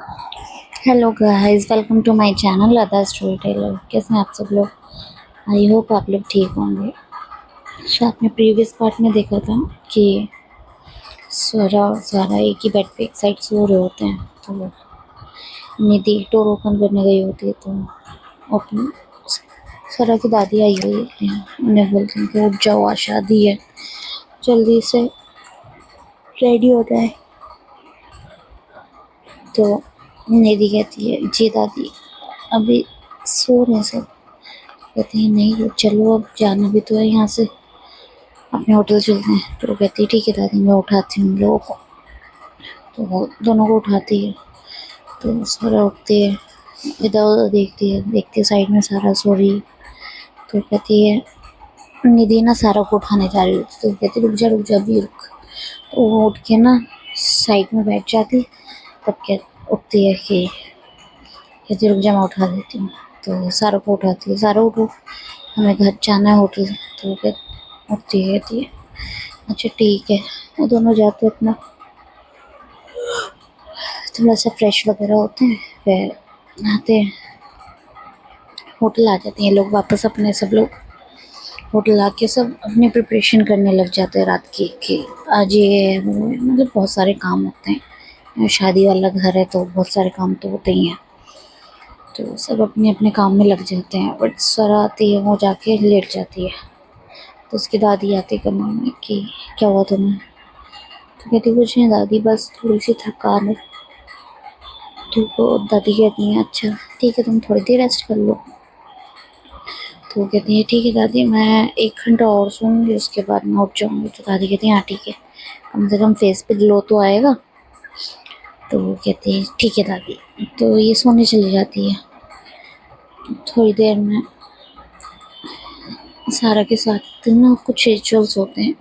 Hello guys, welcome to my channel Lata storyteller. कैसे हैं आप सब लोग? आई होप आप लोग ठीक होंगे। आपने प्रीवियस पार्ट में देखा था कि स्वरा और सारा एक ही बेड पे एक साइड सो रहे होते हैं। तो निधि डोर ओपन करने गई होती है तो अपनी स्वरा की दादी आई हुई है। उन्हें बोलती हैं कि उठ जाओ, आज शादी है, जल्दी से रेडी हो जाए। तो निधि कहती है, जी दादी अभी सो रहे हैं सब। कहती है नहीं, चलो अब जाना भी तो है यहाँ से, अपने होटल चलते हैं। तो वो कहती है ठीक है दादी, मैं उठाती हूँ उन लोगों को। तो वो दोनों को उठाती है। तो सारा उठती है, इधर उधर देखती है साइड में सारा सो रही है। तो कहती है, निधि ना सारा को उठाने जा रही होती। तो कहती रुक जा अभी रुक। तो वो उठ के ना साइड में बैठ जाती। तब कह उठती है कि कहती रुक जा, मैं उठा देती हूँ। तो सारा को उठाती है, सारा उठो, हमें घर जाना है होटल। तो वो उठती है, कहती है अच्छा ठीक है। वो दोनों जाते अपना थोड़ा सा फ्रेश वगैरह होते हैं, फिर नहाते हैं, होटल आ जाते हैं लोग वापस अपने। सब लोग होटल आके सब अपनी प्रिपरेशन करने लग जाते हैं रात की कि आज ये है वो है। मतलब बहुत सारे काम होते हैं, शादी वाला घर है तो बहुत सारे काम तो होते ही हैं। तो सब अपने अपने काम में लग जाते हैं। बट सर आती है, वो जाके लेट जाती है। तो उसकी दादी आती है कमरे में कि क्या हुआ तुम्हें? तो कहती कुछ नहीं दादी, बस थोड़ी सी थकान है। तो दादी कहती हैं अच्छा ठीक है, तुम थोड़ी देर रेस्ट कर लो। तो वो कहती है ठीक है दादी, मैं 1 घंटा और सोऊंगी, उसके बाद मैं उठ जाऊंगी। तो दादी कहती है हाँ ठीक है, कम से कम फेस पे ग्लो तो आएगा। तो वो कहती है ठीक है दादी। तो ये सोने चली जाती है। थोड़ी देर में सारा के साथ ना कुछ रिचुअल्स होते हैं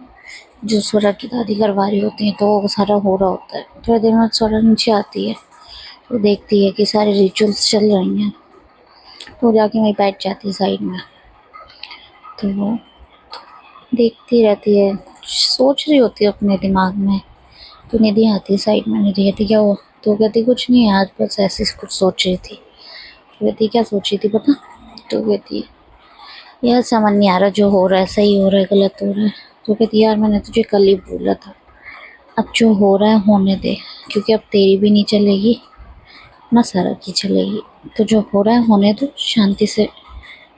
जो स्वरा की दादी करवा रही होती हैं। तो वो सारा हो रहा होता है। थोड़ी देर में स्वरा नीचे आती है, तो देखती है कि सारे रिचुअल्स चल रही हैं। तो जाके वहीं बैठ जाती है साइड में। तो वो देखती रहती है, सोच रही होती है अपने दिमाग में। तो निधि आती है साइड में। निधि कहती क्या हुआ? तो कहती कुछ नहीं, आज बस ऐसे कुछ सोच रही थी। तो कहती क्या सोच रही थी पता? तो कहती यार समझ नहीं आ रहा, जो हो रहा है सही हो रहा है गलत हो रहा है। तो कहती यार मैंने तुझे कल ही बोला था, अब जो हो रहा है होने दे, क्योंकि अब तेरी भी नहीं चलेगी ना सारा की चलेगी। तो जो हो रहा है होने दो, शांति से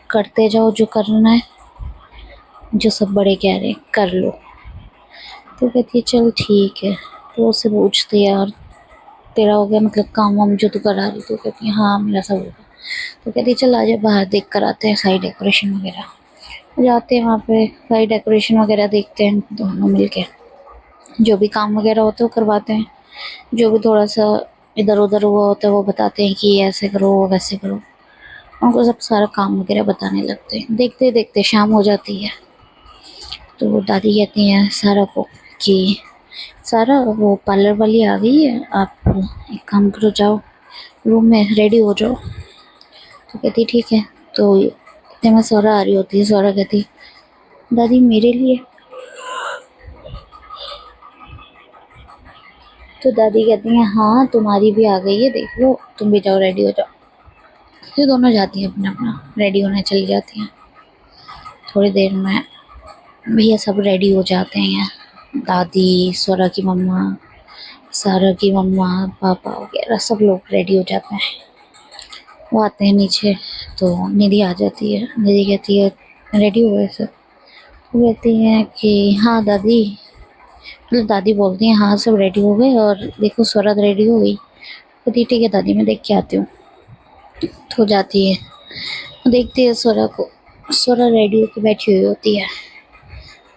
करते जाओ जो करना है, जो सब बड़े कह रहे हैं कर लो। तो कहती है चल ठीक है। तो उससे पूछती है यार तेरा हो गया मतलब काम वाम जो तू करा रही? तो कहती है हाँ मेरा सब हो गया। तो कहती है चल आजा बाहर देख कर आते हैं साइड डेकोरेशन वगैरह। जाते हैं वहाँ पे, साइड डेकोरेशन वगैरह देखते हैं दोनों मिलके। जो भी काम वगैरह होता है वो करवाते हैं, जो भी थोड़ा सा इधर उधर हुआ होता है वो बताते हैं कि ये ऐसे करो वैसे करो। उनको सब सारा काम वगैरह बताने लगते हैं। देखते देखते शाम हो जाती है। तो दादी कहती हैं सारा को कि सारा वो पार्लर वाली आ गई है, आप एक काम करो, जाओ रूम में रेडी हो जाओ। तो कहती ठीक है। तो इतने में सौरा आ रही होती है। सौरा कहती दादी मेरे लिए? तो दादी कहती हैं हाँ तुम्हारी भी आ गई है, देख लो तुम भी जाओ रेडी हो जाओ। ये दोनों जाती हैं अपना अपना रेडी होने चली जाती हैं। थोड़ी देर में भैया सब रेडी हो जाते हैं, दादी, सौरा की मम्मा, सारा की मम्मा, पापा वगैरह सब लोग रेडी हो जाते हैं। वो आते हैं नीचे। तो निधि आ जाती है। निधि कहती है रेडी हो गए सब? वो कहती हैं कि हाँ दादी, मतलब दादी बोलती हैं हाँ सब रेडी हो गए, और देखो स्वरा रेडी हो गई। कहती ठीक है दादी मैं देख के आती हूँ। तो जाती है, देखती है स्वरा को। स्वरा रेडी होकर बैठी हुई होती है।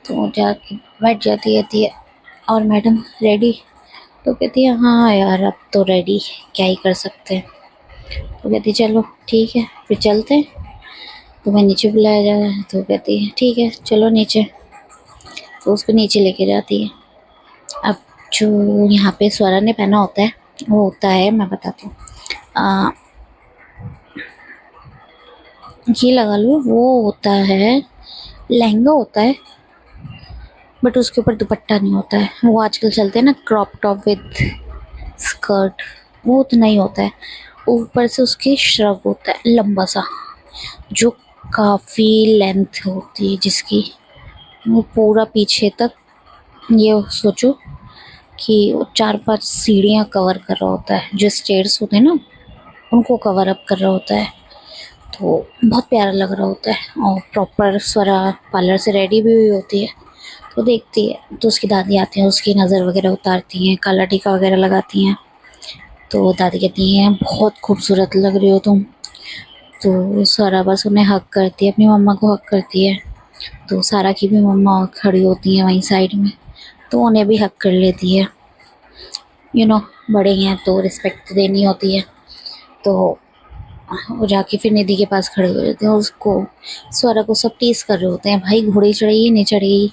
तो जाके बैठ जाती कहती है और मैडम रेडी? तो कहती है हाँ यार अब तो रेडी, क्या ही कर सकते हैं। तो कहती चलो ठीक है फिर चलते हैं, तुम्हें नीचे बुलाया जा रहा है। तो कहती है ठीक है चलो नीचे। तो उसको नीचे लेके जाती है। अब जो यहाँ पे स्वरा ने पहना होता है वो होता है, मैं बताती हूँ, ये लगा लो, वो होता है लहंगा होता है, बट उसके ऊपर दुपट्टा नहीं होता है। वो आजकल चलते हैं ना क्रॉप टॉप विद स्कर्ट, वो उतना ही होता है। ऊपर से उसकी श्रग होता है लंबा सा, जो काफ़ी लेंथ होती है जिसकी, वो पूरा पीछे तक, ये सोचो कि वो 4-5 सीढ़ियाँ कवर कर रहा होता है, जो स्टेयर्स होते हैं ना उनको कवर अप कर रहा होता है। तो बहुत प्यारा लग रहा होता है। और प्रॉपर स्वरा पार्लर से रेडी भी हुई होती है, तो देखती है तो उसकी दादी आती हैं, उसकी नज़र वगैरह उतारती हैं, काला टीका वगैरह लगाती हैं। तो दादी कहती हैं बहुत खूबसूरत लग रही हो तुम। तो सारा बस उन्हें हक करती है, अपनी मम्मा को हक करती है। तो सारा की भी मम्मा खड़ी होती हैं वहीं साइड में, तो उन्हें भी हक कर लेती है। बड़े हैं तो रिस्पेक्ट देनी होती है। तो वो जाके फिर निधि के पास खड़े हो जाते हैं, उसको स्वरा को सब टीज कर रहे होते हैं, भाई घोड़ी चढ़ेगी नहीं चढ़ेगी।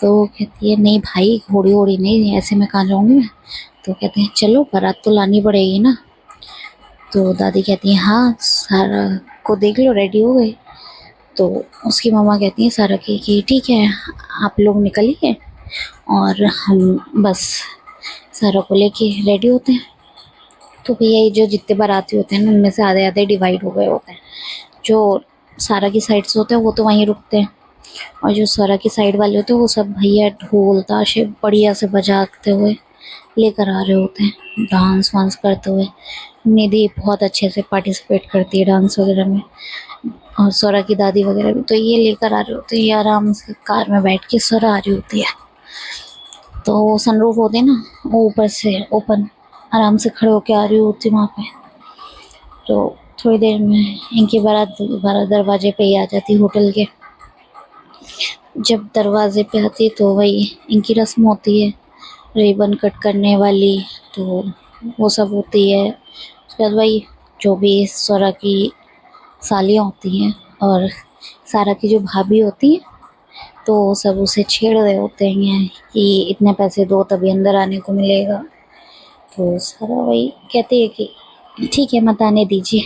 तो वो कहती है नहीं भाई, घोड़ी वोड़ी नहीं, ऐसे में कहाँ जाऊँगी मैं। तो कहते हैं चलो बारात तो लानी पड़ेगी ना। तो दादी कहती है हाँ सारा को देख लो रेडी हो गए। तो उसकी मम्मा कहती है सारा की कि ठीक है आप लोग निकलिए और हम बस सारा को लेके रेडी होते हैं। तो भैया ये जो जितने बाराती होते हैं ना उनमें से आधे आधे डिवाइड हो गए होते हैं। जो सारा की साइड से होते हैं वो तो वहीं रुकते हैं, और जो सारा की साइड वाले होते हैं वो सब भैया ढोल ताशे बढ़िया से बजाते हुए लेकर आ रहे होते हैं, डांस वांस करते हुए। निधि बहुत अच्छे से पार्टिसिपेट करती है डांस वगैरह में, और स्वरा की दादी वगैरह भी। तो ये लेकर आ रहे होते हैं, ये आराम से कार में बैठ के स्वरा आ रही होती है। तो वो सनरूफ होते हैं ना, वो ऊपर से ओपन आराम से खड़े होके आ रही होती वहाँ पे। तो थोड़ी देर में इनकी बारात बारात दरवाजे पे ही आ जाती होटल के। जब दरवाजे पे आती तो वही इनकी रस्म होती है, रिबन कट करने वाली, तो वो सब होती है। उसके बाद वही जो भी स्वरा की सालियाँ होती हैं और सारा की जो भाभी होती हैं, तो सब उसे छेड़ रहे होते हैं कि इतने पैसे दो तभी अंदर आने को मिलेगा। तो सारा वही कहती है कि ठीक है मत आने दीजिए।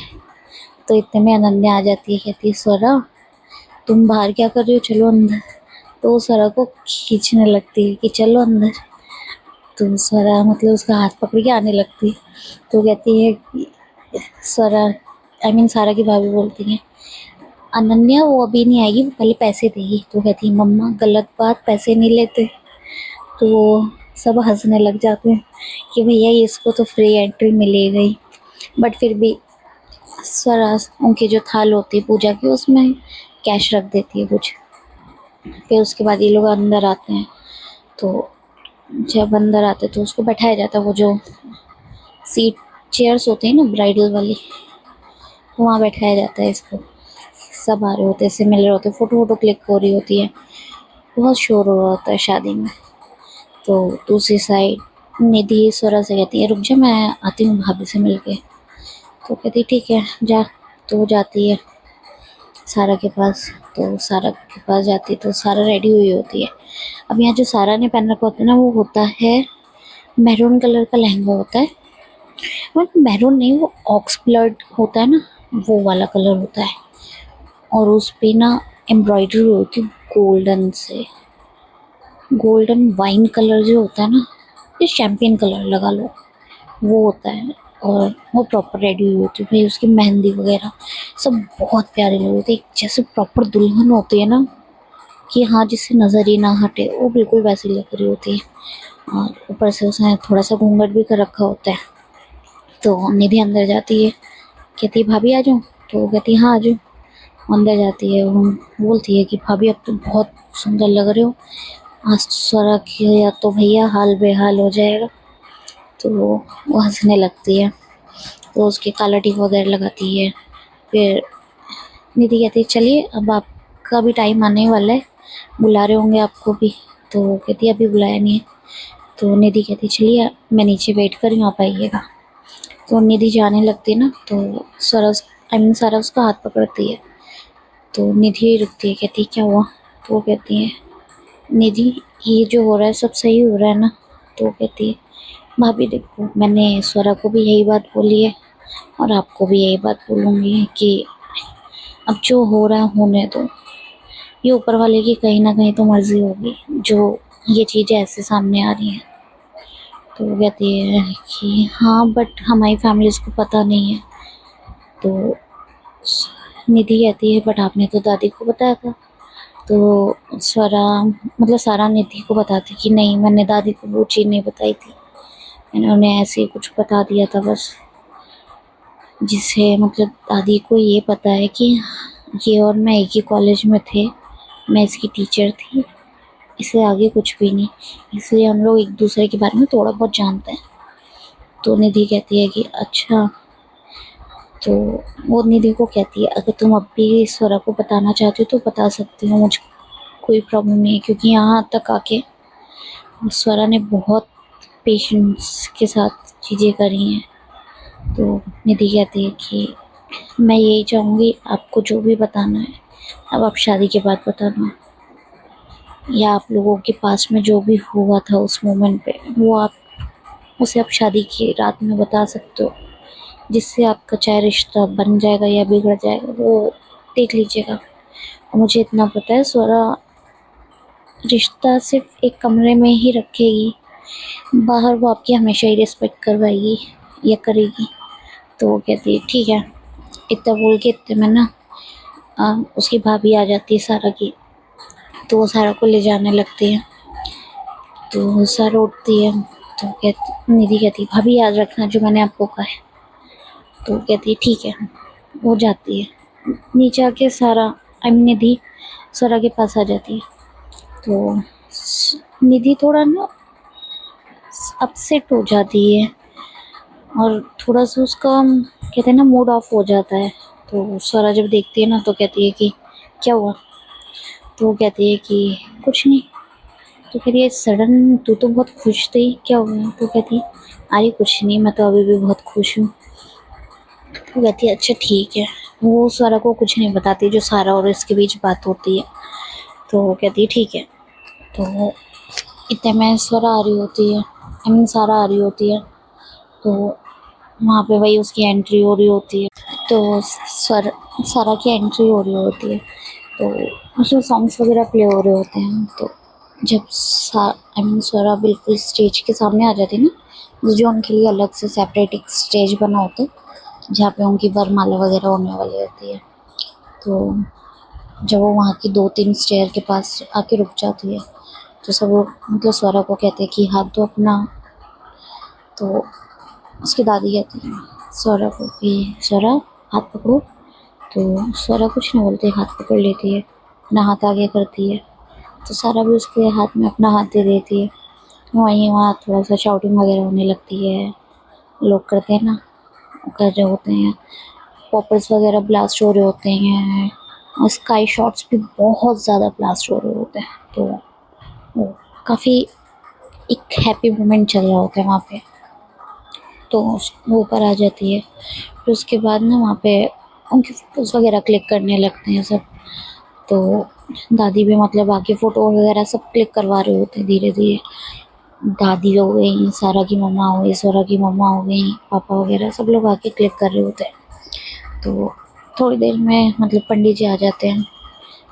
तो इतने में अनन्या आ जाती है, कहती है स्वरा तुम बाहर क्या कर रही हो, चलो अंदर। तो स्वरा को खींचने लगती है कि चलो अंदर। तो स्वरा मतलब उसका हाथ पकड़ के आने लगती है। तो कहती है कि स्वरा सारा की भाभी बोलती है अनन्या वो अभी नहीं आएगी, वो पहले पैसे देगी। तो कहती है मम्मा गलत बात, पैसे नहीं लेते। तो वो सब हंसने लग जाते हैं कि भैया इसको तो फ्री एंट्री मिलेगी ही। बट फिर भी स्वरा उनकी जो थाल होती है पूजा की उसमें कैश रख देती है कुछ। फिर उसके बाद ये लोग अंदर आते हैं। तो जब अंदर आते तो उसको बैठाया जाता है, वो जो सीट चेयर्स होती हैं ना ब्राइडल वाली, तो वहाँ बैठाया जाता है इसको। सब आ रहे होते हैं, इससे मिल रहे होते हैं, फ़ोटो वोटो क्लिक हो रही होती है, बहुत शोर हो रहा होता है शादी में। तो दूसरी साइड निधि स्वरा से कहती है रुक जा मैं आती हूँ भाभी से मिल के। तो कहती ठीक है जा। तो वो जाती है सारा के पास। तो सारा के पास जाती है तो सारा रेडी हुई होती है। अब यहाँ जो सारा ने पहन रखा होता है ना, वो होता है मैरून कलर का लहंगा होता है। मतलब मैरून नहीं, वो ऑक्स ब्लड होता है ना, वो वाला कलर होता है। और उस पे ना एम्ब्रॉयडरी होती है गोल्डन से, गोल्डन वाइन कलर जो होता है ना, ये शैम्पेन कलर लगा लो, वो होता है। और वो प्रॉपर रेडी हुई होती है, भाई उसकी मेहंदी वगैरह सब बहुत प्यारे लग रहे थे, जैसे प्रॉपर दुल्हन होती है ना, कि हाँ जिससे नज़र ही ना हटे, वो बिल्कुल वैसी लग रही होती है। और ऊपर से उसने थोड़ा सा घूंघट भी कर रखा होता है। तो निधि अंदर जाती है, कहती है भाभी आ जाऊँ। तो वो कहती है हाँ आ जाओ। अंदर जाती है, वो बोलती है कि भाभी अब तो बहुत सुंदर लग रहे हो, आज स्वरा किया तो भैया हाल बेहाल हो जाएगा। तो वो हंसने लगती है, तो उसके काला टीक वगैरह लगाती है। फिर निधि कहती है चलिए अब आपका भी टाइम आने वाला है, बुला रहे होंगे आपको भी। तो वो कहती है अभी बुलाया नहीं है। तो निधि कहती है चलिए मैं नीचे वेट कर रही हूँ आप आइएगा। तो निधि जाने लगती है ना, तो स्वरा सारा उसका हाथ पकड़ती है। तो निधि रुकती है, कहती है क्या हुआ। तो वो कहती है निधि ये जो हो रहा है सब सही हो रहा है ना। तो वो कहती है भाभी देखो मैंने स्वरा को भी यही बात बोली है और आपको भी यही बात बोलूँगी कि अब जो हो रहा है होने दो, ये ऊपर वाले की कहीं ना कहीं तो मर्ज़ी होगी जो ये चीज़ें ऐसे सामने आ रही हैं। तो वो कहती है कि हाँ बट हमारी फैमिली इसको पता नहीं है। तो निधि कहती है बट आपने तो दादी को बताया था। तो स्वरा मतलब सारा निधि को बताती कि नहीं, मैंने दादी को वो चीज़ नहीं बताई थी, मैंने उन्हें ऐसे ही कुछ बता दिया था बस, जिससे मतलब दादी को ये पता है कि ये और मैं एक ही कॉलेज में थे, मैं इसकी टीचर थी, इससे आगे कुछ भी नहीं, इसलिए हम लोग एक दूसरे के बारे में थोड़ा बहुत जानते हैं। तो निधि कहती है कि अच्छा। तो वो निधि को कहती है अगर तुम अब भी स्वरा को बताना चाहती हो तो बता सकती हो, मुझे कोई प्रॉब्लम नहीं है, क्योंकि यहाँ तक आके स्वरा ने बहुत पेशेंस के साथ चीज़ें करी हैं। तो निधि कहती है कि मैं यही चाहूँगी आपको जो भी बताना है अब आप शादी के बाद बताना, या आप लोगों के पास में जो भी हुआ था उस मोमेंट पे वो आप उसे आप शादी की रात में बता सकते हो, जिससे आपका चाहे रिश्ता बन जाएगा या बिगड़ जाएगा वो देख लीजिएगा। और मुझे इतना पता है स्वरा रिश्ता सिर्फ एक कमरे में ही रखेगी, बाहर वो आपकी हमेशा ही रिस्पेक्ट करवाएगी या करेगी। तो वो कहती है ठीक है। इतना बोल के इतने में ना उसकी भाभी आ जाती है सारा की। तो वो सारा को ले जाने लगती है। तो सारा उठती है। तो कहती निधि कहती भाभी याद रखना जो मैंने आपको कहा है। तो वो कहती है ठीक है। वो जाती है नीचे आके सारा निधि सारा के पास आ जाती है। तो निधि थोड़ा ना अपसेट हो जाती है और थोड़ा सा उसका कहते हैं ना मूड ऑफ हो जाता है। तो स्वरा जब देखती है ना तो कहती है कि क्या हुआ। तो वो कहती है कि कुछ नहीं। तो कहती है सडन तू तो बहुत खुश थी, क्या हुआ। तो कहती है अरे कुछ नहीं, मैं तो अभी भी बहुत खुश हूँ। तो कहती है अच्छा ठीक है। वो स्वरा को कुछ नहीं बताती जो सारा और इसके बीच बात होती है। तो वो कहती है ठीक है। तो इतने में स्वरा आ रही होती है, सारा आ रही होती है। तो वहाँ पे वही उसकी एंट्री हो रही होती है। तो सारा की एंट्री हो रही होती है। तो उसमें सॉन्ग्स वगैरह प्ले हो रहे होते हैं। तो जब स्वरा बिल्कुल स्टेज के सामने आ जाती है ना, जो उनके लिए अलग से सेपरेट एक स्टेज बना होता है जहाँ पे उनकी वरमाला वगैरह होने वाली होती है। तो जब वो वहाँ की 2-3 स्टेयर के पास आके रुक जाती है तो सब वो मतलब स्वरा को कहते हैं कि हाथ दो अपना। तो उसकी दादी कहती है स्वरा को कि स्वरा हाथ पकड़ो। तो स्वरा कुछ नहीं बोलते, हाथ पकड़ लेती है, अपना हाथ आगे करती है। तो सारा भी उसके हाथ में अपना हाथ दे देती है। वहीं वहाँ थोड़ा सा शाउटिंग वगैरह होने लगती है, लोग करते हैं ना, कर रहे होते हैं, पॉपर्स वगैरह ब्लास्ट हो रहे होते हैं और स्काई शॉट्स भी बहुत ज़्यादा ब्लास्ट हो रहे होते हैं। तो वो काफ़ी एक हैप्पी मोमेंट चल रहा होता है वहाँ पे। तो वो ऊपर आ जाती है। फिर उसके बाद ना वहाँ पे उनकी फ़ोटोज़ वगैरह क्लिक करने लगते हैं सब। तो दादी भी मतलब आके फ़ोटो वगैरह सब क्लिक करवा रहे होते हैं धीरे धीरे। दादी हो गई, सारा की मम्मा हो गई, स्वरा की मम्मा हो गई, पापा वगैरह सब लोग आके क्लिक कर रहे होते हैं। तो थोड़ी देर में मतलब पंडित जी आ जाते हैं।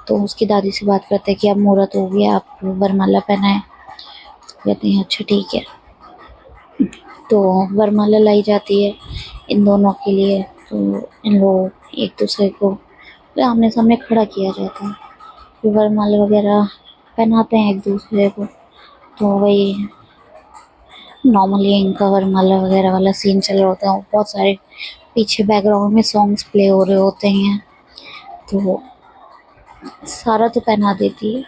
तो उसकी दादी से बात करते हैं कि अब मुहूर्त हो गया, आप वरमाला पहनाएं। कहते हैं अच्छा ठीक है। तो वरमाला लाई जाती है इन दोनों के लिए। तो इन लोग एक दूसरे को आमने सामने खड़ा किया जाता है, फिर वरमाला वगैरह पहनाते हैं एक दूसरे को। तो वही नॉर्मली इनका वरमाला वगैरह वाला सीन चल रहा होता है, बहुत सारे पीछे बैकग्राउंड में सॉन्ग्स प्ले हो रहे होते हैं। तो सारा तो पहना देती है,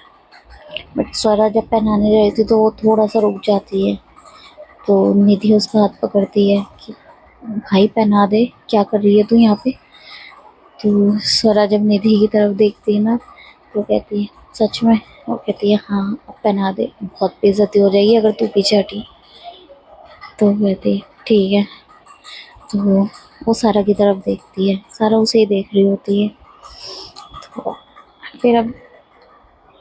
बट स्वरा जब पहनाने जाती तो वो थोड़ा सा रुक जाती है। तो निधि उसका हाथ पकड़ती है कि भाई पहना दे, क्या कर रही है तू यहाँ पे। तो स्वरा जब निधि की तरफ देखती है ना तो कहती है सच में। वो कहती है हाँ अब पहना दे, बहुत बेइज्जती हो जाएगी अगर तू पीछे हटी। तो कहती है ठीक है। तो वो सारा की तरफ देखती है, सारा उसे ही देख रही होती है। तो फिर अब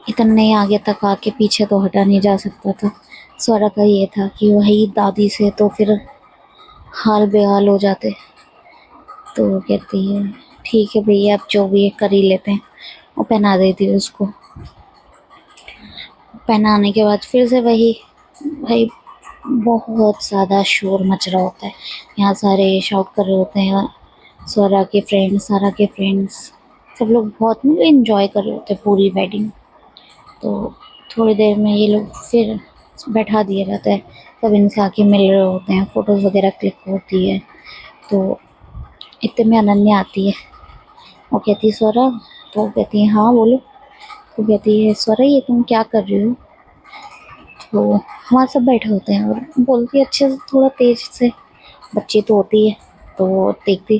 इतने आगे तक आके पीछे तो हटा नहीं जा सकता था। स्वरा का ये था कि वही दादी से तो फिर हाल बेहाल हो जाते। तो वो कहती है ठीक है भैया आप जो भी है कर ही लेते हैं। वो पहना देती है उसको। पहनाने के बाद फिर से वही भाई बहुत ज़्यादा शोर मच रहा होता है। यहाँ सारे शाउट कर रहे होते हैं, स्वरा के फ्रेंड्स, सारा के फ्रेंड्स, सब लोग बहुत मतलब एंजॉय कर रहे होते हैं पूरी वेडिंग। तो थोड़ी देर में ये लोग फिर बैठा दिया जाता है, सब इनसे आके मिल रहे होते हैं, फ़ोटोज़ वगैरह क्लिक होती है। तो इतने में अनन्या आती है, वो कहती है स्वरा, तो वो कहती है हाँ बोलो। तो कहती है स्वरा ये तुम क्या कर रही हो? तो वहाँ सब बैठे होते हैं और बोलती है अच्छे से, थोड़ा तेज से, बच्ची तो होती है तो वो देखती।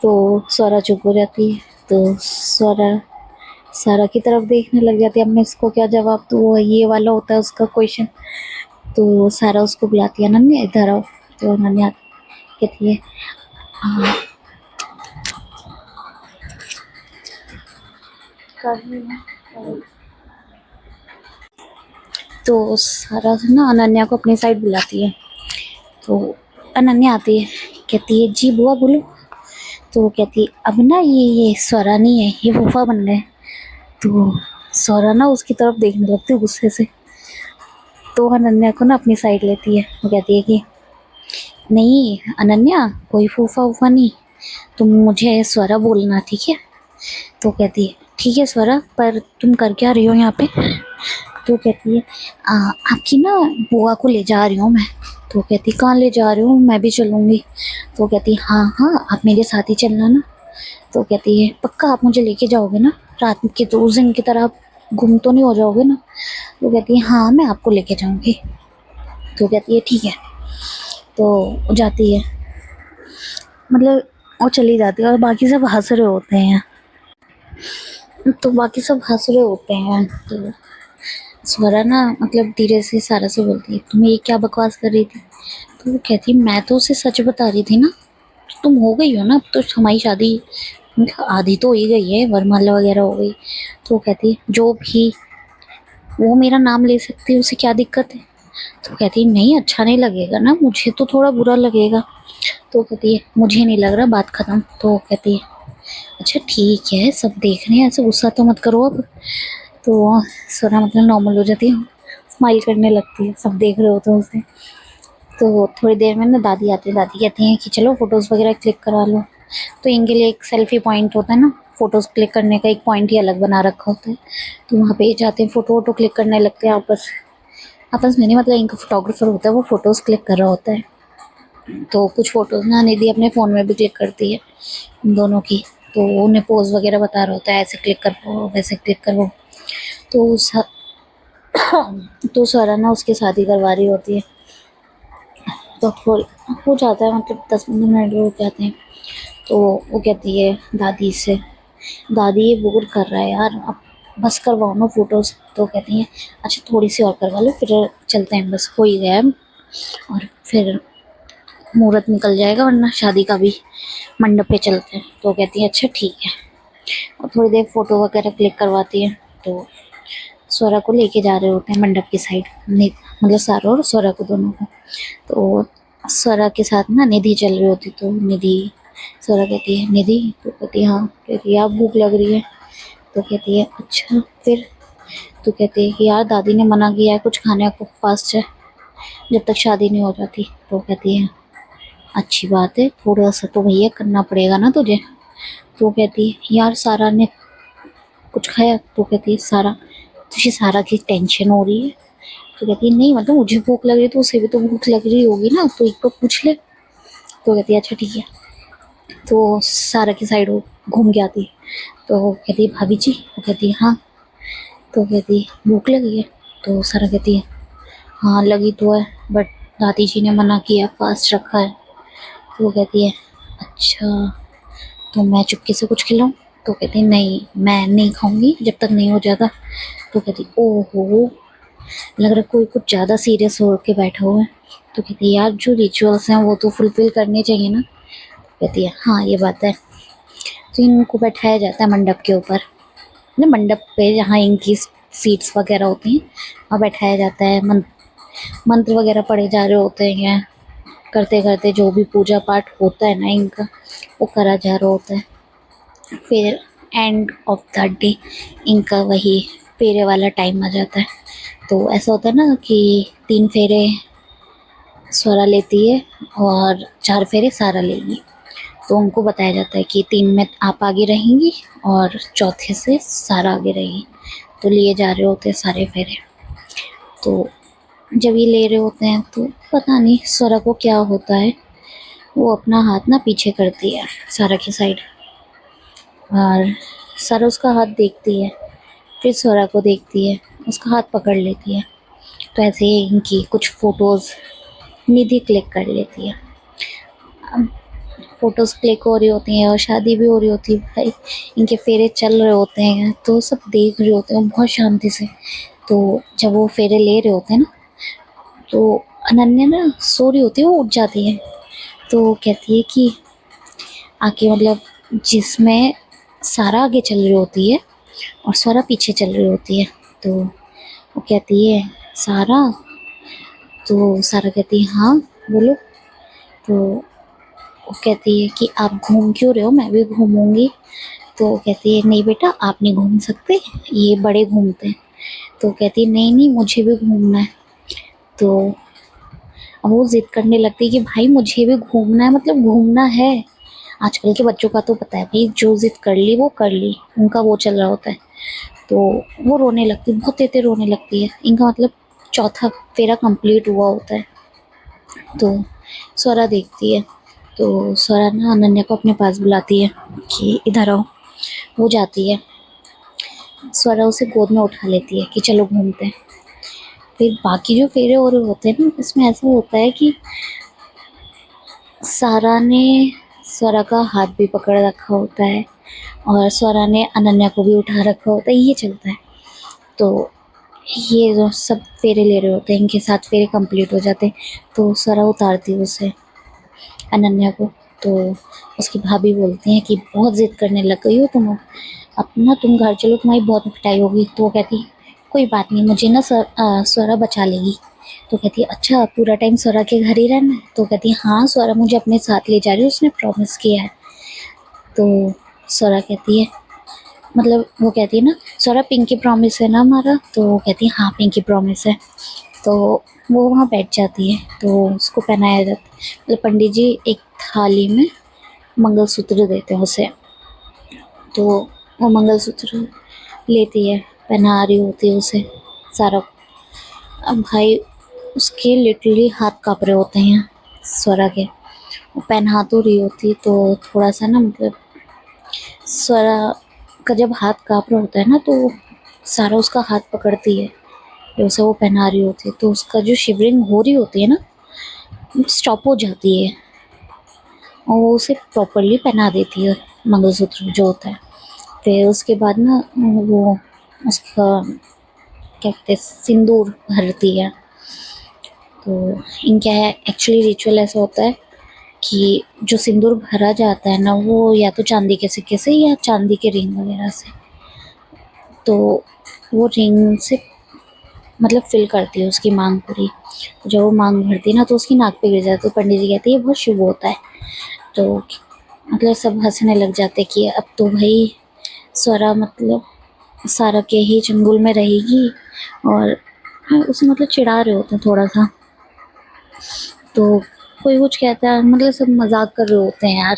तो स्वरा चुप हो जाती है, तो स्वरा सारा की तरफ देखने लग जाती है, अब मैं इसको क्या जवाब दूँ, वो ये वाला होता है उसका क्वेश्चन। तो सारा उसको बुलाती है, अनन्या इधर आओ। तो अनन्या कहती है हाँ कर रही हूँ। तो सारा ना अनन्या को अपनी साइड बुलाती है। तो अनन्या आती है, कहती है जी बुआ बोलो। तो वो कहती है अब ना ये स्वरा नहीं है, ये फूफा बन गए। तो स्वरा ना उसकी तरफ देखने लगती है गुस्से से। तो अनन्या को ना अपनी साइड लेती है, वो कहती है कि नहीं अनन्या, कोई फूफा वूफा नहीं, तुम मुझे स्वरा बोलना, ठीक है? तो कहती है ठीक है स्वरा, पर तुम कर क्या रही हो यहाँ पे? तो कहती है आपकी ना बुआ को ले जा रही हूँ मैं। तो कहती कहाँ ले जा रही हूँ, मैं भी चलूँगी। तो कहती हाँ हाँ आप मेरे साथ ही चलना ना। तो कहती है पक्का आप मुझे लेके जाओगे ना, रात के तो उस दिन की तरह आप गुम तो नहीं हो जाओगे ना? तो कहती है हाँ मैं आपको लेके जाऊँगी। तो कहती है ठीक है। तो वो जाती है, मतलब वो चली जाती है और बाकी सब हंस रहे होते हैं। तो बाकी सब हंस रहे होते हैं। तो स्वरा ना मतलब धीरे से सारा से बोलती है तुम ये क्या बकवास कर रही थी? तो वो कहती मैं तो उसे सच बता रही थी ना, तुम हो गई हो ना, अब तो हमारी शादी मतलब आधी तो हो ही गई है, वरमाला वगैरह हो गई। तो वो कहती जो भी, वो मेरा नाम ले सकती है, उसे क्या दिक्कत है? तो कहती नहीं अच्छा नहीं लगेगा ना, मुझे तो थोड़ा बुरा लगेगा। तो कहती है मुझे नहीं लग रहा, बात खत्म। तो कहती है अच्छा ठीक है, सब देख रहे हैं, ऐसे गुस्सा तो मत करो अब। तो स्वरा मतलब नॉर्मल हो जाती है, स्माइल करने लगती है, सब देख रहे होते हैं उसे। तो थोड़ी देर में ना दादी आती है, दादी कहती हैं कि चलो फ़ोटोज़ वगैरह क्लिक करा लो। तो इनके लिए एक सेल्फ़ी पॉइंट होता है ना, फ़ोटोज़ क्लिक करने का एक पॉइंट ही अलग बना रखा होता है। तो वहाँ पे जाते हैं, फ़ोटो वोटो क्लिक करने लगते हैं आपस आपस में नहीं, मतलब इनका फ़ोटोग्राफ़र होता है, वो फ़ोटोज़ क्लिक कर रहा होता है। तो कुछ फ़ोटोज़ ना निधि अपने फ़ोन में भी क्लिक करती है उन दोनों की। तो उन्हें पोज़ वगैरह बता रहा होता है, ऐसे क्लिक कर वो, वैसे क्लिक कर वो। तो तो स्वरा ना उसकी शादी करवा रही होती है। तो थोड़ी हो जाता है, मतलब 10-15 मिनट रुक जाते हैं। तो वो कहती है दादी से, दादी ये बोर कर रहा है यार, अब बस करवाओ ना फ़ोटोज़। तो कहती हैं अच्छा थोड़ी सी और करवा लो, फिर चलते हैं, बस हो ही गया है और फिर मुहूर्त निकल जाएगा, वरना शादी का भी मंडप पे चलते हैं। तो कहती है अच्छा ठीक है, और थोड़ी देर फ़ोटो वगैरह क्लिक करवाती है। तो स्वरा को लेके जा रहे होते हैं मंडप की साइड, मतलब सारा और स्वरा को दोनों को। तो स्वरा के साथ ना निधि चल रही होती, तो निधि, स्वरा कहती है निधि, तो कहती है हाँ, कहती है आप भूख लग रही है? तो कहती है अच्छा फिर? तो कहती है कि यार दादी ने मना किया है कुछ खाने को फास्ट है, जब तक शादी नहीं हो जाती। तो कहती है अच्छी बात है, थोड़ा सा तो भैया करना पड़ेगा ना तुझे। तो कहती है यार सारा ने कुछ खाया? तो कहती है सारा, तुझे सारा की टेंशन हो रही है? तो कहती है नहीं मतलब मुझे भूख लग रही है, तो उसे भी तो भूख लग रही होगी ना, तो एक बार पूछ ले। तो कहती है अच्छा ठीक है। तो सारा की साइड वो घूम के आती है। तो वो कहती है भाभी जी? वो कहती है हाँ। तो कहती है भूख लगी है? तो सारा कहती है हाँ लगी तो है, बट दादी जी ने मना किया, फास्ट रखा है। तो वो कहती है अच्छा, तो मैं चुपके से कुछ खिलाऊं? तो कहती है नहीं मैं नहीं खाऊंगी जब तक नहीं हो जाता। तो कहती ओहो, लग रहा कोई कुछ ज़्यादा सीरियस हो के बैठा हुआ है। तो कहती है यार जो रिचुअल्स हैं वो तो फुलफिल करने चाहिए ना। कहती है हाँ ये बात है। तो इनको बैठाया जाता है मंडप के ऊपर, ना मंडप पे जहाँ इनकी सीट्स वगैरह होती हैं वहाँ बैठाया जाता है। मंत्र वगैरह पढ़े जा रहे होते हैं, करते करते जो भी पूजा पाठ होता है ना इनका, वो करा जा रहा होता है। फिर एंड ऑफ द डे इनका वही फेरे वाला टाइम आ जाता है। तो ऐसा होता है ना कि 3 फेरे स्वरा लेती है और 4 फेरे सारा लेगी। तो उनको बताया जाता है कि 3 में आप आगे रहेंगी और चौथे से सारा आगे रहेगी। तो लिए जा रहे होते हैं सारे फेरे। तो जब ये ले रहे होते हैं तो पता नहीं स्वरा को क्या होता है, वो अपना हाथ ना पीछे करती है सारा की साइड, और सारा उसका हाथ देखती है, फिर स्वरा को देखती है, उसका हाथ पकड़ लेती है। तो ऐसे ही इनकी कुछ फ़ोटोज़ निधि क्लिक कर लेती है। अब फ़ोटोज़ क्लिक हो रही होती हैं और शादी भी हो रही होती है, भाई इनके फेरे चल रहे होते हैं तो सब देख रहे होते हैं बहुत शांति से। तो जब वो फेरे ले रहे होते हैं ना, तो अनन्या ना सो रही होती है, वो उठ जाती है। तो वो कहती है कि आगे मतलब जिसमें सारा आगे चल रही होती है और स्वरा पीछे चल रही होती है। तो वो कहती है सारा, तो सारा कहती है हाँ बोलो। तो वो कहती है कि आप घूम क्यों रहे हो, मैं भी घूमूंगी। तो वो कहती है नहीं बेटा आप नहीं घूम सकते, ये बड़े घूमते हैं। तो कहती है नहीं नहीं मुझे भी घूमना है। तो अब वो ज़िद करने लगती है कि भाई मुझे भी घूमना है, मतलब घूमना है। आजकल के बच्चों का तो पता है भाई, जो ज़िद कर ली वो कर ली, उनका वो चल रहा होता है। तो वो रोने लगती है, बहुत तेज़ रोने लगती है। इनका मतलब चौथा फेरा कंप्लीट हुआ होता है। तो स्वरा देखती है, तो स्वरा ना अनन्या को अपने पास बुलाती है कि इधर आओ। वो जाती है, स्वरा उसे गोद में उठा लेती है कि चलो घूमते हैं। फिर बाकी जो फेरे हो रहे होते हैं ना, उसमें ऐसा होता है कि सारा ने स्वरा का हाथ भी पकड़ रखा होता है और स्वरा ने अनन्या को भी उठा रखा होता है, ये चलता है। तो ये जो सब फेरे ले रहे होते हैं, इनके 7 फेरे कंप्लीट हो जाते हैं। तो स्वरा उतारती है उसे, अनन्या को। तो उसकी भाभी बोलती हैं कि बहुत ज़िद करने लग गई हो तुम, अपना तुम घर चलो, तुम्हारी बहुत पिटाई होगी। तो वो कहती कोई बात नहीं, मुझे ना स्वरा बचा लेगी। तो कहती है अच्छा पूरा टाइम स्वरा के घर ही रहना है। तो कहती है हाँ स्वरा मुझे अपने साथ ले जा रही है, उसने प्रॉमिस किया है। तो स्वरा कहती है मतलब वो कहती है ना स्वरा पिंकी प्रॉमिस है ना हमारा। तो वो कहती है हाँ पिंकी प्रॉमिस है। तो वो वहाँ बैठ जाती है, तो उसको पहनाया जाता है। मतलब पंडित जी एक थाली में मंगलसूत्र देते हैं उसे। तो वो मंगलसूत्र लेती है, पहना रही होती है उसे सारा। अब भाई उसके लिटरली हाथ काँप रहे होते हैं स्वरा के, वो पहना तो रही होती। तो थोड़ा सा ना मतलब स्वरा का जब हाथ काँप रहा होता है ना, तो सारा उसका हाथ पकड़ती है जो उसे वो पहना रही होती है। तो उसका जो शिवरिंग हो रही होती है ना, स्टॉप हो जाती है और वो उसे प्रॉपरली पहना देती है मंगलसूत्र जो होता है। फिर उसके बाद ना वो उसका क्या कहते हैं सिंदूर भरती है। तो इनका एक्चुअली रिचुअल ऐसा होता है कि जो सिंदूर भरा जाता है ना, वो या तो चांदी के सिक्के से या चांदी के रिंग वगैरह से। तो वो रिंग से मतलब फिल करती है उसकी मांग पूरी। तो जब वो मांग भरती है ना, तो उसकी नाक पे गिर जाती है। तो पंडित जी कहते हैं ये बहुत शुभ होता है। तो मतलब सब हंसने लग जाते कि अब तो भाई स्वरा मतलब सारा के ही चंगुल में रहेगी। और उसे मतलब चिढ़ा रहे होते हैं थोड़ा सा। तो कोई कुछ कहता है, मतलब सब मजाक कर रहे होते हैं यार।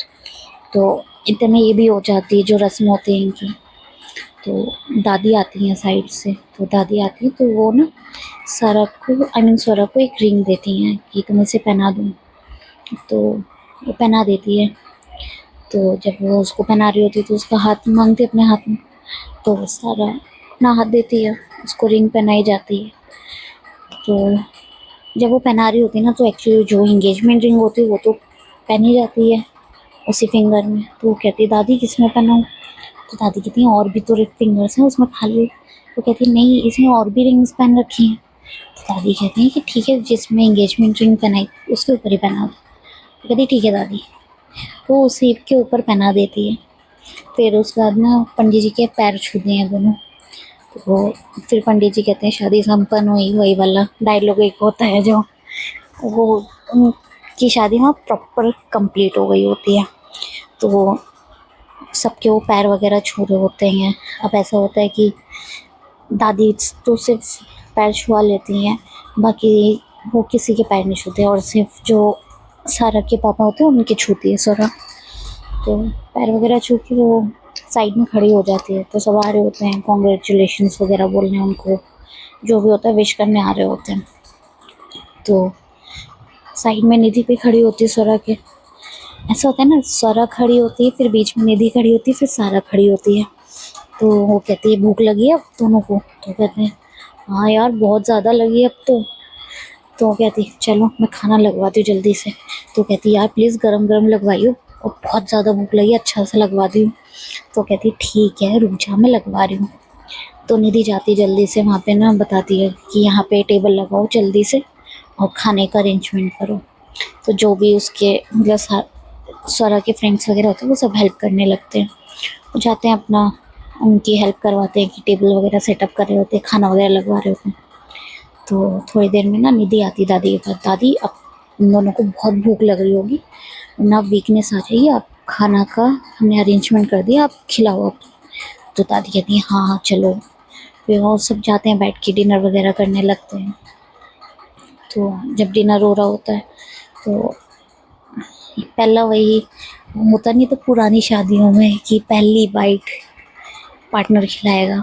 तो इतने ये भी हो जाती है जो रस्म होती है इनकी। तो दादी आती हैं साइड से, तो दादी आती है तो वो ना सारा को आई मीन स्वरा को एक रिंग देती हैं कि तुम इसे पहना दूँ। तो वो पहना देती है। तो जब वो उसको पहना रही होती है तो उसका हाथ मांगती है अपने हाथ में। तो वो सारा अपना हाथ देती है, उसको रिंग पहनाई जाती है। तो जब वो पहना रही होती है ना, तो एक्चुअली जो एंगेजमेंट रिंग होती है वो तो पहनी जाती है उसी फिंगर में। तो वो कहती है दादी किस में पहनाऊँ। तो दादी कहती हैं और भी तो फिंगर्स हैं उसमें खाली। तो कहती है नहीं इसमें और भी रिंग्स पहन रखी हैं। तो दादी कहती हैं कि ठीक है जिसमें एंगेजमेंट रिंग पहनाई उसके ऊपर ही पहना दो। तो कहती ठीक है दादी। तो उसी के ऊपर पहना देती है। फिर उसके बाद ना पंडित जी के पैर छूते हैं दोनों। तो फिर पंडित जी कहते हैं शादी संपन्न हुई, वही वाला डायलॉग एक होता है जो वो उनकी शादी वहाँ प्रॉपर कंप्लीट हो गई होती है। तो सबके वो पैर वगैरह छू रहे होते हैं। अब ऐसा होता है कि दादी तो सिर्फ पैर छुआ लेती हैं, बाकी वो किसी के पैर नहीं छूते और सिर्फ जो सारा के पापा होते हैं उनके छूती है स्वरा। तो पैर वगैरह छू के वो साइड में खड़ी हो जाती है, तो सब आ रहे होते हैं कॉन्ग्रेचुलेशंस वगैरह बोलने उनको, जो भी होता है विश करने आ रहे होते हैं। तो साइड में निधि पे खड़ी होती है स्वरा के। ऐसा होता है ना, स्वरा खड़ी होती है, फिर बीच में निधि खड़ी होती है, फिर सारा खड़ी होती है। तो वो कहती है भूख लगी है अब दोनों को? तो कहते हैं हाँ यार बहुत ज़्यादा लगी है अब तो। तो कहती चलो मैं खाना लगवाती हूँ जल्दी से। तो कहती यार प्लीज़ गरम गरम लगवाइयो, और बहुत ज़्यादा भूख लगी, अच्छा सा लगवा दी हूँ। तो कहती ठीक है रुक जा मैं लगवा रही हूँ। तो निधि जाती जल्दी से वहाँ पे ना, बताती है कि यहाँ पे टेबल लगाओ जल्दी से और खाने का अरेंजमेंट करो। तो जो भी उसके मतलब स्वरा के फ्रेंड्स वगैरह होते हैं वो सब हेल्प करने लगते हैं। वो जाते हैं अपना, उनकी हेल्प करवाते हैं कि टेबल वगैरह सेटअप कर रहे होते हैं, खाना वगैरह लगवा रहे होते हैं। तो थोड़ी देर में ना निधि आती दादी के पास। दादी अब इन दोनों को बहुत भूख लग रही होगी ना, वीकनेस आ जाएगी, आप खाना का हमने अरेंजमेंट कर दिया, आप खिलाओ अब। तो दादी कहती है हाँ हाँ चलो। फिर वो सब जाते हैं, बैठ के डिनर वगैरह करने लगते हैं। तो जब डिनर हो रहा होता है तो पहला वही होता नहीं तो पुरानी शादियों में कि पहली बाइट पार्टनर खिलाएगा।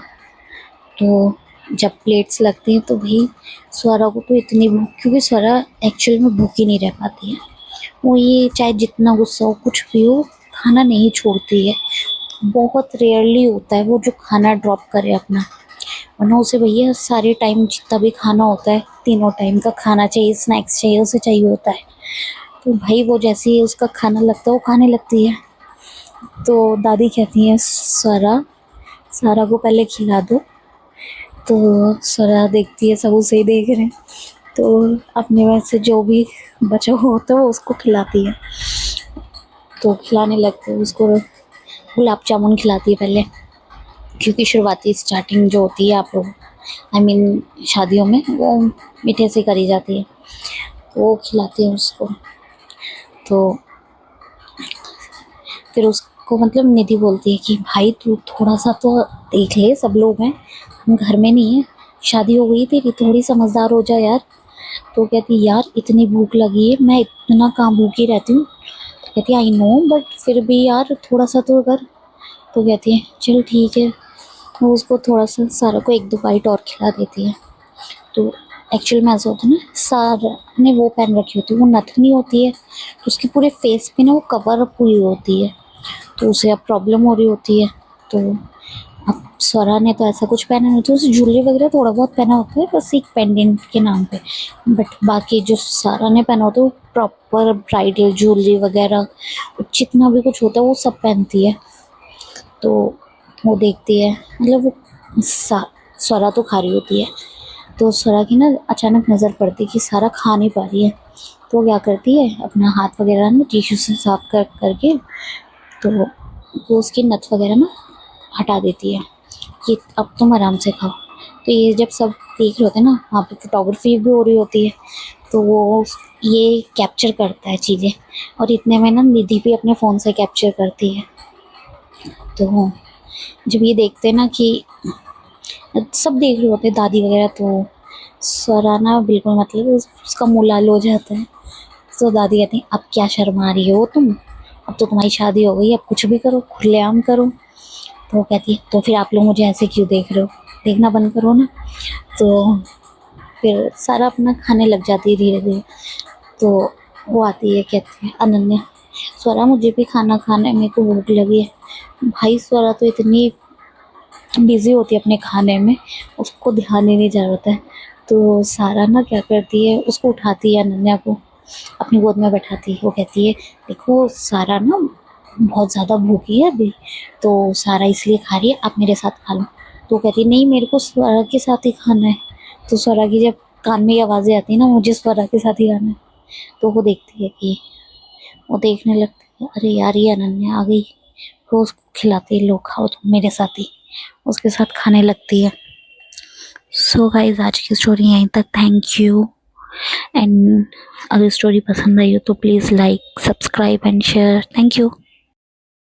तो जब प्लेट्स लगती हैं तो भाई स्वरा को तो इतनी भूख, क्योंकि स्वरा एक्चुअल में भूखी नहीं रह पाती है, वो ये चाहे जितना गुस्सा हो कुछ भी हो खाना नहीं छोड़ती है। बहुत रेयरली होता है वो जो खाना ड्रॉप करे अपना, वरना उसे भैया सारे टाइम जितना भी खाना होता है तीनों टाइम का खाना चाहिए, स्नैक्स चाहिए, उसे चाहिए होता है। तो भाई वो जैसे ही उसका खाना लगता है वो खाने लगती है। तो दादी कहती हैं स्वरा सारा को पहले खिला दो। तो स्वरा देखती है सब उसे ही देख रहे हैं, तो अपने में से जो भी बचा हुआ होता है वो उसको खिलाती है। तो खिलाने लगते हैं उसको, गुलाब जामुन खिलाती है पहले, क्योंकि शुरुआती स्टार्टिंग जो होती है आप लोग शादियों में वो मीठे से करी जाती है, तो वो खिलाती है उसको। तो फिर उसको मतलब निधि बोलती है कि भाई तू थोड़ा सा तो देख ले, सब लोग हैं, हम घर में नहीं है, शादी हो गई तेरी, थोड़ी समझदार हो जा यार। तो कहती यार इतनी भूख लगी है, मैं इतना कहाँ भूखी रहती हूँ। तो कहती आई नो बट फिर भी यार थोड़ा सा तो अगर। तो कहती है चल ठीक है। वो उसको थोड़ा सा सारा को एक दो बाइट और खिला देती है। तो एक्चुअल में ऐसा होता है ना, सारा ने वो पहन रखी होती है, वो नथनी होती है, तो उसके पूरे फेस पे ना वो कवर अप हुई होती है, तो उसे अब प्रॉब्लम हो रही होती है। तो अब स्वरा ने तो ऐसा कुछ पहना नहीं, तो उसे ज्वेलरी वगैरह थोड़ा बहुत पहना होता है बस एक पेंडेंट के नाम पे, बट बाकी जो सारा ने पहना होता है वो प्रॉपर ब्राइडल ज्वेलरी वगैरह जितना भी कुछ होता है वो सब पहनती है। तो वो देखती है, मतलब वो स्वरा तो खा रही होती है, तो स्वरा की ना अचानक नज़र पड़ती है कि सारा खा नहीं पा रही है। तो वो क्या करती है अपना हाथ वगैरह ना टिश्यू से साफ करके तो वो उसकी नथ वगैरह ना हटा देती है कि अब तुम आराम से खाओ। तो ये जब सब देख रहे होते हैं ना, वहाँ पे फोटोग्राफी भी हो रही होती है, तो वो ये कैप्चर करता है चीज़ें, और इतने में ना निधि भी अपने फ़ोन से कैप्चर करती है। तो जब ये देखते हैं ना कि सब देख रहे होते हैं दादी वगैरह, तो स्वरा ना बिल्कुल मतलब उसका मुँह लाल हो जाता है। तो दादी कहती अब क्या शर्मा रही हो तुम, अब तो तुम्हारी शादी हो गई, अब कुछ भी करो, खुलेआम करो। तो वो कहती है तो फिर आप लोग मुझे ऐसे क्यों देख रहे हो, देखना बंद करो ना। तो फिर सारा अपना खाने लग जाती है धीरे धीरे। तो वो आती है, कहती है अनन्या स्वरा मुझे भी खाना खाना है, मेरे को भूख लगी है। भाई स्वरा तो इतनी बिज़ी होती है अपने खाने में, उसको ध्यान ही नहीं जा होता है। तो सारा ना क्या करती है, उसको उठाती है अनन्या को, अपनी गोद में बैठाती है। वो कहती है देखो सारा ना बहुत ज़्यादा भूखी है अभी, तो सारा इसलिए खा रही है, आप मेरे साथ खा लो। तो वो कहती है नहीं मेरे को स्वरा के साथ ही खाना है। तो स्वरा की जब कान में ये आवाज़ें आती है ना मुझे स्वरा के साथ ही खाना है, तो वो देखती है कि वो देखने लगती है अरे यार ये अनन्या आ गई, रोज़ खिलाती है, लो खाओ तुम मेरे साथ ही, उसके साथ खाने लगती है। सो गाइस आज की स्टोरी यहीं तक, थैंक यू। एंड अगर स्टोरी पसंद आई हो तो please like subscribe and share, thank you.